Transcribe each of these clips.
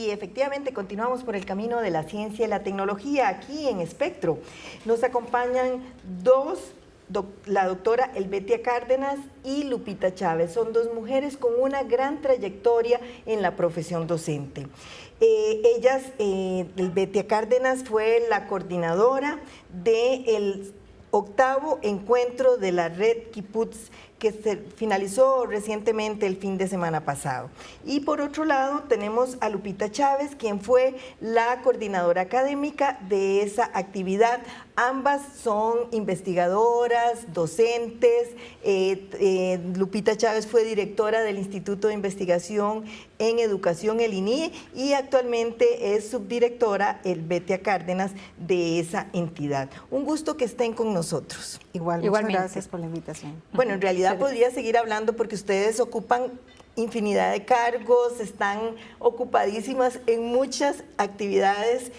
y efectivamente continuamos por el camino de la ciencia y la tecnología aquí en Espectro. Nos acompañan la doctora Helvetia Cárdenas y Lupita Chávez. Son dos mujeres con una gran trayectoria en la profesión docente. Helvetia Cárdenas fue la coordinadora del octavo encuentro de la red Kibutz, que se finalizó recientemente el fin de semana pasado. Y por otro lado tenemos a Lupita Chávez, quien fue la coordinadora académica de esa actividad. Ambas son investigadoras, docentes. Lupita Chávez fue directora del Instituto de Investigación en Educación, el INIE, y actualmente es subdirectora, Helvetia Cárdenas, de esa entidad. Un gusto que estén con nosotros. Igualmente. Muchas gracias por la invitación. Bueno, en realidad podría seguir hablando porque ustedes ocupan infinidad de cargos, están ocupadísimas en muchas actividades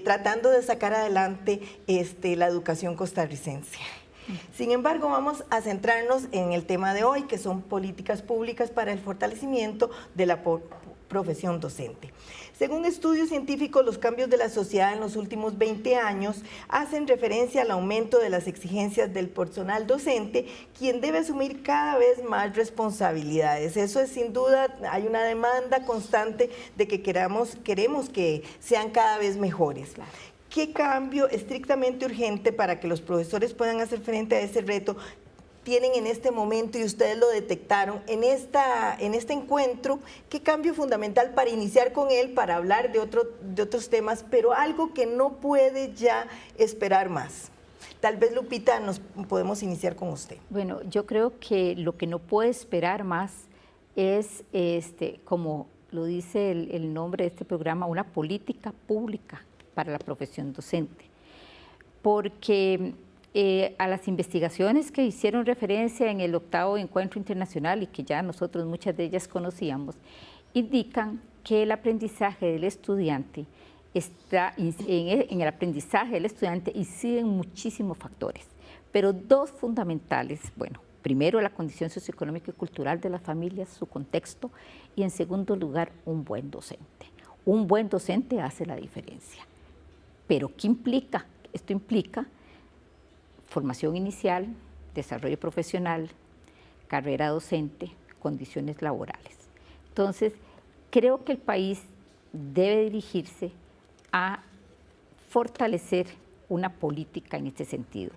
tratando de sacar adelante la educación costarricense. Sin embargo, vamos a centrarnos en el tema de hoy, que son políticas públicas para el fortalecimiento de la profesión docente. Según estudios científicos, los cambios de la sociedad en los últimos 20 años hacen referencia al aumento de las exigencias del personal docente, quien debe asumir cada vez más responsabilidades. Eso es sin duda, hay una demanda constante de que queremos que sean cada vez mejores. Claro. ¿Qué cambio estrictamente urgente para que los profesores puedan hacer frente a ese reto tienen en este momento, y ustedes lo detectaron en este encuentro? ¿Qué cambio fundamental para iniciar con él, para hablar de otros temas, pero algo que no puede ya esperar más? Tal vez, Lupita, nos podemos iniciar con usted. Bueno, yo creo que lo que no puede esperar más es, como lo dice el nombre de este programa, una política pública para la profesión docente. Porque a las investigaciones que hicieron referencia en el octavo encuentro internacional y que ya nosotros muchas de ellas conocíamos, indican que el aprendizaje del estudiante en el aprendizaje del estudiante inciden muchísimos factores, pero dos fundamentales. Bueno, primero, la condición socioeconómica y cultural de las familias, su contexto, y en segundo lugar, un buen docente. Un buen docente hace la diferencia. Pero ¿qué implica? Esto implica formación inicial, desarrollo profesional, carrera docente, condiciones laborales. Entonces, creo que el país debe dirigirse a fortalecer una política en este sentido.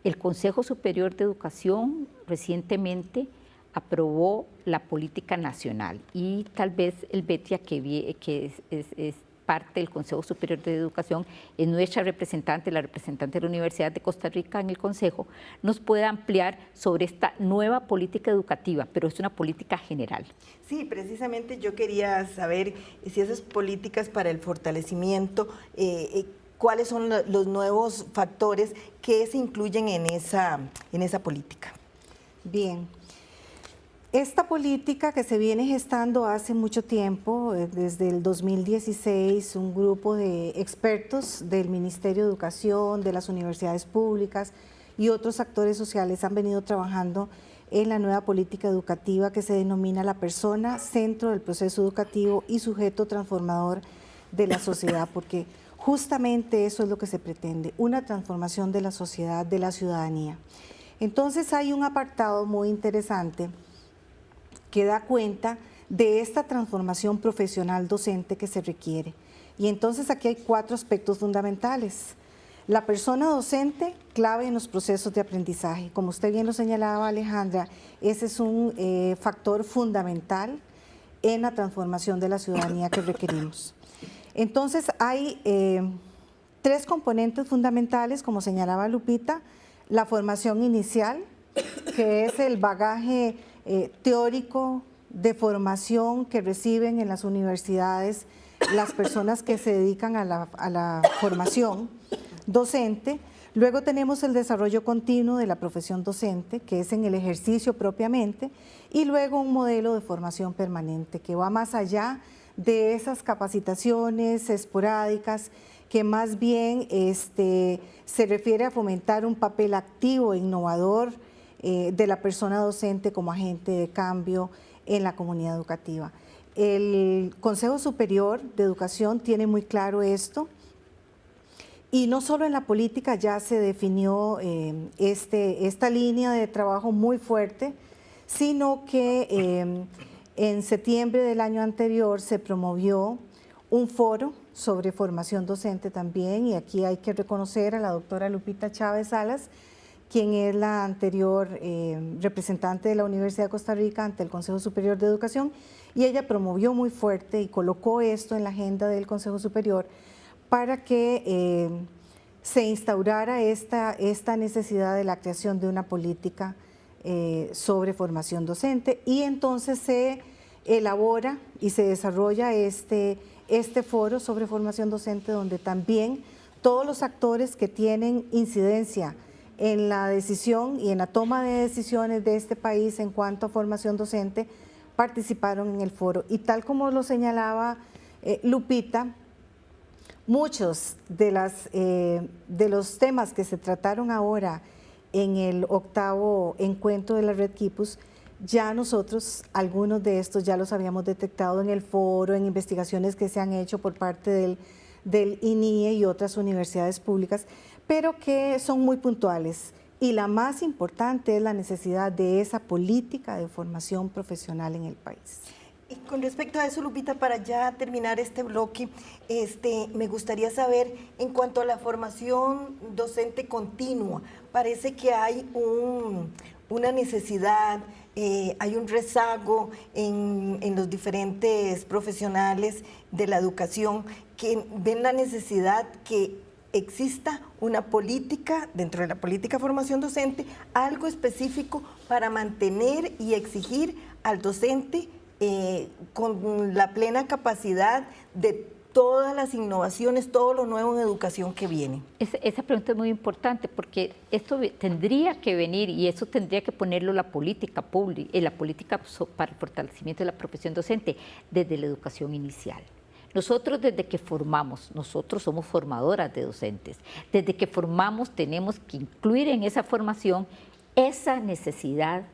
El Consejo Superior de Educación recientemente aprobó la política nacional y tal vez Helvetia, que es parte del Consejo Superior de Educación, es nuestra representante, la representante de la Universidad de Costa Rica en el Consejo, nos puede ampliar sobre esta nueva política educativa, pero es una política general. Sí, precisamente yo quería saber si esas políticas para el fortalecimiento, cuáles son los nuevos factores que se incluyen en esa política. Bien. Esta política que se viene gestando hace mucho tiempo, desde el 2016, un grupo de expertos del Ministerio de Educación, de las universidades públicas y otros actores sociales han venido trabajando en la nueva política educativa que se denomina la persona centro del proceso educativo y sujeto transformador de la sociedad, porque justamente eso es lo que se pretende, una transformación de la sociedad, de la ciudadanía. Entonces hay un apartado muy interesante que da cuenta de esta transformación profesional docente que se requiere. Y entonces aquí hay 4 aspectos fundamentales. La persona docente, clave en los procesos de aprendizaje. Como usted bien lo señalaba, Alejandra, ese es un factor fundamental en la transformación de la ciudadanía que requerimos. Entonces hay 3 componentes fundamentales, como señalaba Lupita: la formación inicial, que es el bagaje teórico de formación que reciben en las universidades las personas que se dedican a la formación docente. Luego tenemos el desarrollo continuo de la profesión docente, que es en el ejercicio propiamente, y luego un modelo de formación permanente que va más allá de esas capacitaciones esporádicas, que más bien se refiere a fomentar un papel activo e innovador de la persona docente como agente de cambio en la comunidad educativa. El Consejo Superior de Educación tiene muy claro esto. Y no solo en la política ya se definió esta línea de trabajo muy fuerte, sino que en septiembre del año anterior se promovió un foro sobre formación docente también, y aquí hay que reconocer a la doctora Lupita Chávez Salas, quien es la anterior representante de la Universidad de Costa Rica ante el Consejo Superior de Educación, y ella promovió muy fuerte y colocó esto en la agenda del Consejo Superior para que se instaurara esta necesidad de la creación de una política sobre formación docente, y entonces se elabora y se desarrolla este foro sobre formación docente, donde también todos los actores que tienen incidencia en la decisión y en la toma de decisiones de este país en cuanto a formación docente participaron en el foro. Y tal como lo señalaba Lupita, muchos de los temas que se trataron ahora en el 8º encuentro de la Red Quipus, ya nosotros, algunos de estos ya los habíamos detectado en el foro, en investigaciones que se han hecho por parte del INIE y otras universidades públicas, pero que son muy puntuales. Y la más importante es la necesidad de esa política de formación profesional en el país. Y con respecto a eso, Lupita, para ya terminar este bloque, me gustaría saber, en cuanto a la formación docente continua, parece que hay una necesidad, hay un rezago en los diferentes profesionales de la educación que ven la necesidad que exista una política, dentro de la política de formación docente, algo específico para mantener y exigir al docente con la plena capacidad de todas las innovaciones, todo lo nuevo en educación que viene. Esa pregunta es muy importante, porque esto tendría que venir, y eso tendría que ponerlo la política pública, la política para el fortalecimiento de la profesión docente desde la educación inicial. Nosotros desde que formamos, nosotros somos formadoras de docentes, desde que formamos tenemos que incluir en esa formación esa necesidad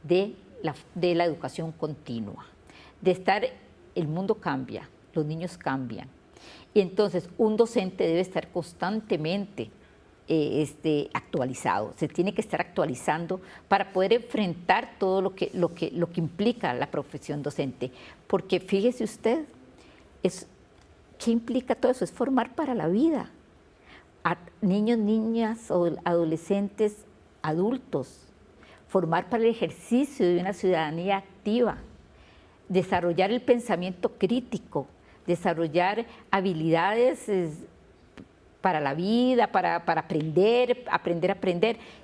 de la educación continua, de estar, el mundo cambia, los niños cambian, y entonces un docente debe estar constantemente actualizado, se tiene que estar actualizando para poder enfrentar todo lo que implica la profesión docente, porque fíjese usted, ¿qué implica todo eso? Es formar para la vida a niños, niñas, adolescentes, adultos, formar para el ejercicio de una ciudadanía activa, desarrollar el pensamiento crítico, desarrollar habilidades para la vida, para aprender.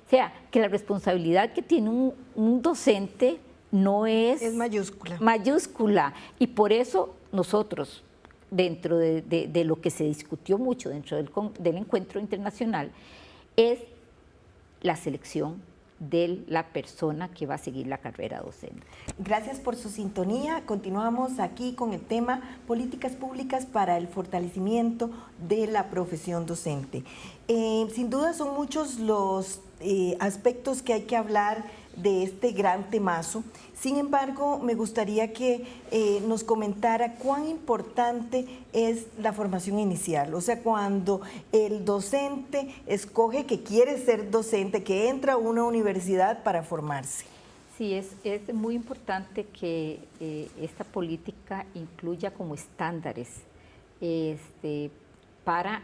O sea, que la responsabilidad que tiene un docente no es mayúscula. Mayúscula. Y por eso nosotros, dentro de lo que se discutió mucho dentro del encuentro internacional, es la selección de la persona que va a seguir la carrera docente. Gracias por su sintonía. Continuamos aquí con el tema políticas públicas para el fortalecimiento de la profesión docente. Sin duda son muchos los aspectos que hay que hablar de este gran temazo. Sin embargo, me gustaría que nos comentara cuán importante es la formación inicial, o sea, cuando el docente escoge que quiere ser docente, que entra a una universidad para formarse. Sí, es muy importante que esta política incluya como estándares para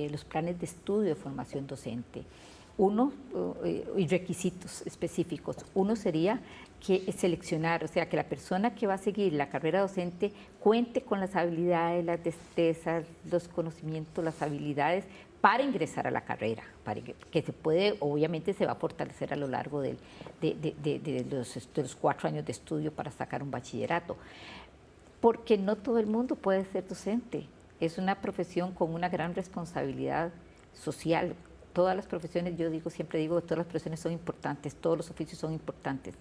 los planes de estudio de formación docente. Y requisitos específicos. Uno sería que seleccionar, o sea, que la persona que va a seguir la carrera docente cuente con las habilidades, las destrezas, los conocimientos, las habilidades para ingresar a la carrera, para que se puede, obviamente se va a fortalecer a lo largo de los 4 años de estudio para sacar un bachillerato, porque no todo el mundo puede ser docente. Es una profesión con una gran responsabilidad social. Todas las profesiones, siempre digo, todas las profesiones son importantes, todos los oficios son importantes,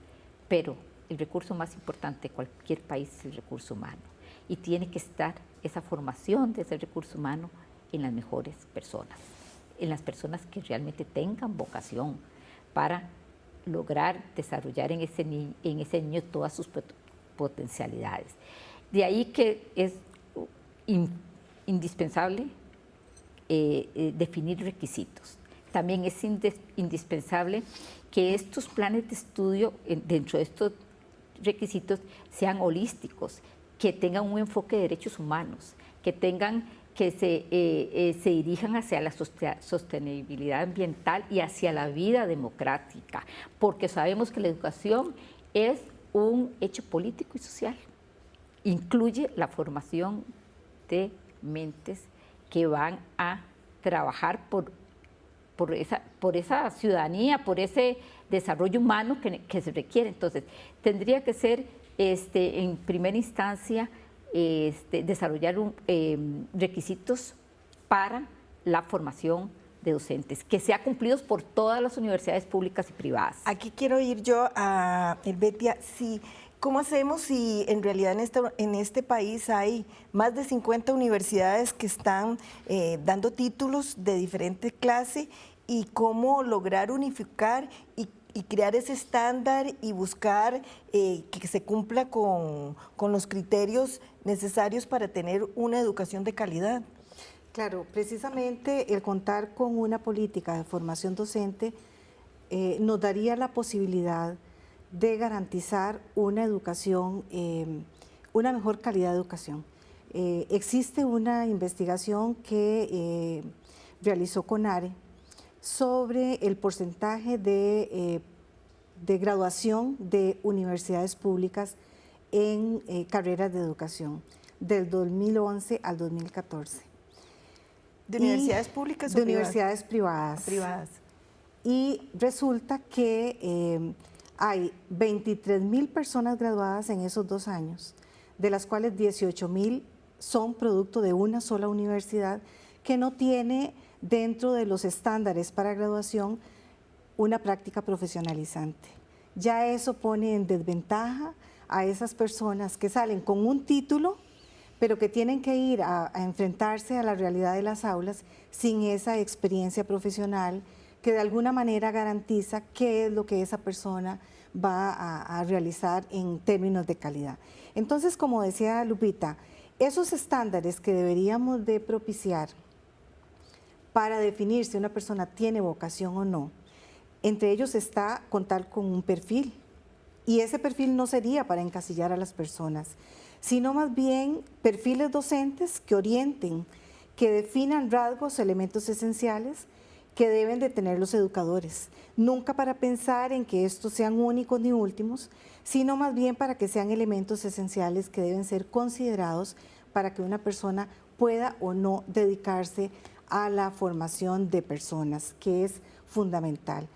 pero el recurso más importante de cualquier país es el recurso humano. Y tiene que estar esa formación de ese recurso humano en las mejores personas, en las personas que realmente tengan vocación para lograr desarrollar en ese niño todas sus potencialidades. De ahí que es indispensable definir requisitos. También es indispensable que estos planes de estudio, dentro de estos requisitos, sean holísticos, que tengan un enfoque de derechos humanos, que se dirijan hacia la sostenibilidad ambiental y hacia la vida democrática, porque sabemos que la educación es un hecho político y social. Incluye la formación de mentes que van a trabajar por esa ciudadanía, por ese desarrollo humano que se requiere. Entonces, tendría que ser, en primera instancia, desarrollar requisitos para la formación de docentes, que sean cumplidos por todas las universidades públicas y privadas. Aquí quiero ir yo a Helvetia. Sí, ¿cómo hacemos si en realidad en este país hay más de 50 universidades que están dando títulos de diferente clase, y cómo lograr unificar y crear ese estándar y buscar que se cumpla con los criterios necesarios para tener una educación de calidad? Claro, precisamente el contar con una política de formación docente nos daría la posibilidad de garantizar una educación, una mejor calidad de educación. Existe una investigación que realizó CONARE sobre el porcentaje de graduación de universidades públicas en carreras de educación del 2011 al 2014. ¿De universidades públicas o de privadas? Universidades privadas. Privadas. Y resulta que hay 23.000 personas graduadas en esos 2 años, de las cuales 18.000 son producto de una sola universidad que no tiene dentro de los estándares para graduación una práctica profesionalizante. Ya eso pone en desventaja a esas personas que salen con un título, pero que tienen que ir a enfrentarse a la realidad de las aulas sin esa experiencia profesional que de alguna manera garantiza qué es lo que esa persona va a realizar en términos de calidad. Entonces, como decía Lupita, esos estándares que deberíamos de propiciar para definir si una persona tiene vocación o no, entre ellos está contar con un perfil. Y ese perfil no sería para encasillar a las personas, sino más bien perfiles docentes que orienten, que definan rasgos, elementos esenciales que deben de tener los educadores. Nunca para pensar en que estos sean únicos ni últimos, sino más bien para que sean elementos esenciales que deben ser considerados para que una persona pueda o no dedicarse a la formación de personas, que es fundamental.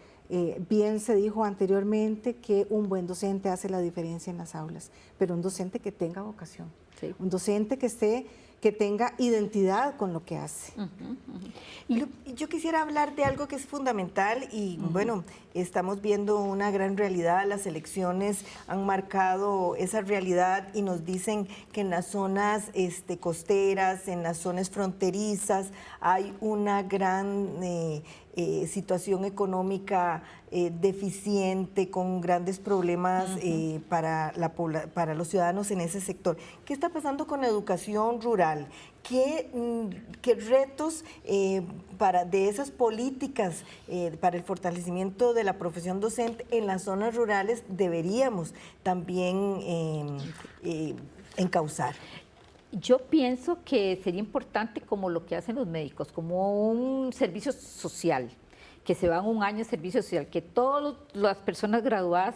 Bien se dijo anteriormente que un buen docente hace la diferencia en las aulas, pero un docente que tenga vocación, Sí. un docente que tenga identidad con lo que hace. Yo quisiera hablar de algo que es fundamental y bueno, estamos viendo una gran realidad. Las elecciones han marcado esa realidad y nos dicen que en las zonas costeras, en las zonas fronterizas, hay una gran situación económica deficiente, con grandes problemas para los ciudadanos en ese sector. ¿Qué está pasando con la educación rural? ¿Qué retos de esas políticas para el fortalecimiento de la profesión docente en las zonas rurales deberíamos también encauzar? Yo pienso que sería importante, como lo que hacen los médicos, como un servicio social, que se van un año de servicio social, que todas las personas graduadas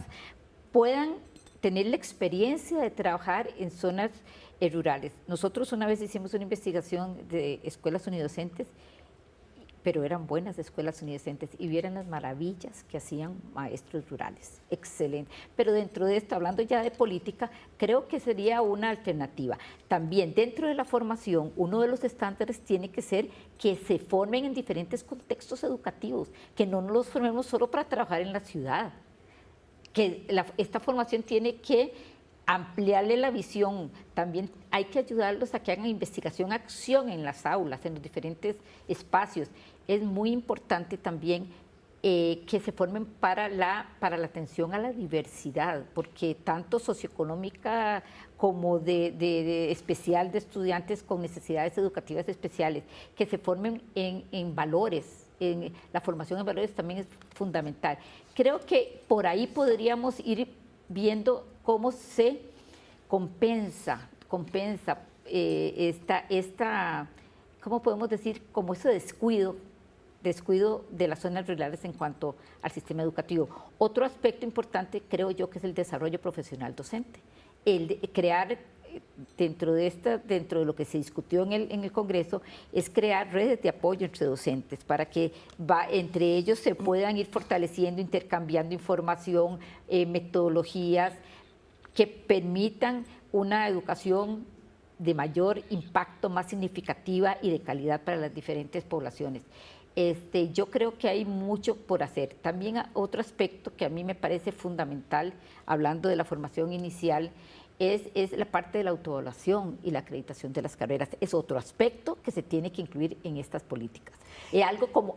puedan tener la experiencia de trabajar en zonas rurales. Nosotros una vez hicimos una investigación de escuelas unidocentes, pero eran buenas escuelas unidocentes, y vieran las maravillas que hacían maestros rurales. Excelente. Pero dentro de esto, hablando ya de política, creo que sería una alternativa. También dentro de la formación, uno de los estándares tiene que ser que se formen en diferentes contextos educativos, que no nos los formemos solo para trabajar en la ciudad, que esta formación tiene que ampliarle la visión. También hay que ayudarlos a que hagan investigación, acción en las aulas, en los diferentes espacios. Es muy importante también que se formen para la atención a la diversidad, porque tanto socioeconómica como de especial de estudiantes con necesidades educativas especiales, que se formen en valores, en la formación en valores también es fundamental. Creo que por ahí podríamos ir viendo cómo se compensa ¿cómo podemos decir? Como ese descuido de las zonas rurales en cuanto al sistema educativo. Otro aspecto importante creo yo que es el desarrollo profesional docente, el de crear dentro de lo que se discutió en el Congreso, es crear redes de apoyo entre docentes para que entre ellos se puedan ir fortaleciendo, intercambiando información, metodologías que permitan una educación de mayor impacto, más significativa y de calidad para las diferentes poblaciones. Yo creo que hay mucho por hacer. También otro aspecto que a mí me parece fundamental, hablando de la formación inicial, es la parte de la autoevaluación y la acreditación de las carreras. Es otro aspecto que se tiene que incluir en estas políticas.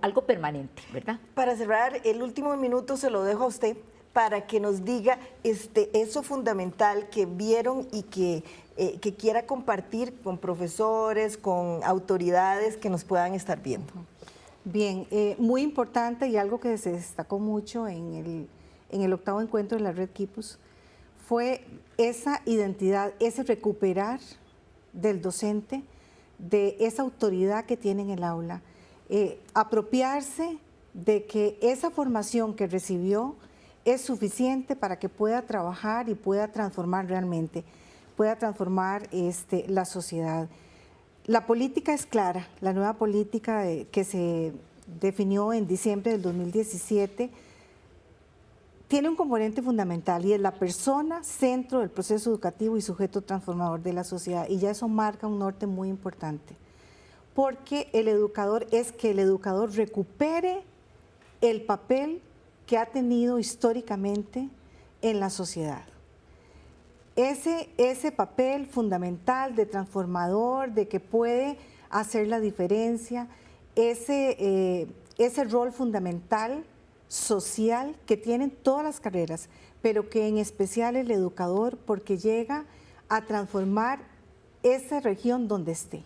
Algo permanente, ¿verdad? Para cerrar, el último minuto se lo dejo a usted para que nos diga eso fundamental que vieron y que quiera compartir con profesores, con autoridades que nos puedan estar viendo. Bien, muy importante y algo que se destacó mucho en el octavo encuentro de la Red Quipus fue esa identidad, ese recuperar del docente, de esa autoridad que tiene en el aula, apropiarse de que esa formación que recibió es suficiente para que pueda trabajar y pueda transformar realmente, pueda transformar la sociedad. La política es clara, la nueva política que se definió en diciembre del 2017 tiene un componente fundamental y es la persona centro del proceso educativo y sujeto transformador de la sociedad, y ya eso marca un norte muy importante, porque el educador recupere el papel que ha tenido históricamente en la sociedad. Ese papel fundamental de transformador, de que puede hacer la diferencia, ese rol fundamental social que tienen todas las carreras, pero que en especial el educador, porque llega a transformar esa región donde esté,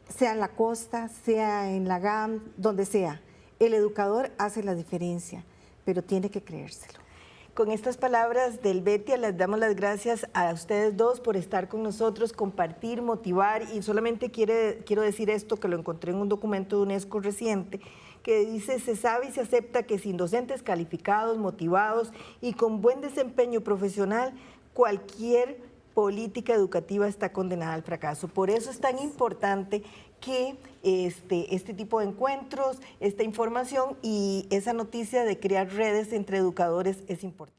sea en la costa, sea en la GAM, donde sea. El educador hace la diferencia, pero tiene que creérselo. Con estas palabras del Betia, les damos las gracias a ustedes dos por estar con nosotros, compartir, motivar, y solamente quiero decir esto, que lo encontré en un documento de UNESCO reciente, que dice: se sabe y se acepta que sin docentes calificados, motivados y con buen desempeño profesional, cualquier política educativa está condenada al fracaso. Por eso es tan importante que este tipo de encuentros, esta información y esa noticia de crear redes entre educadores es importante.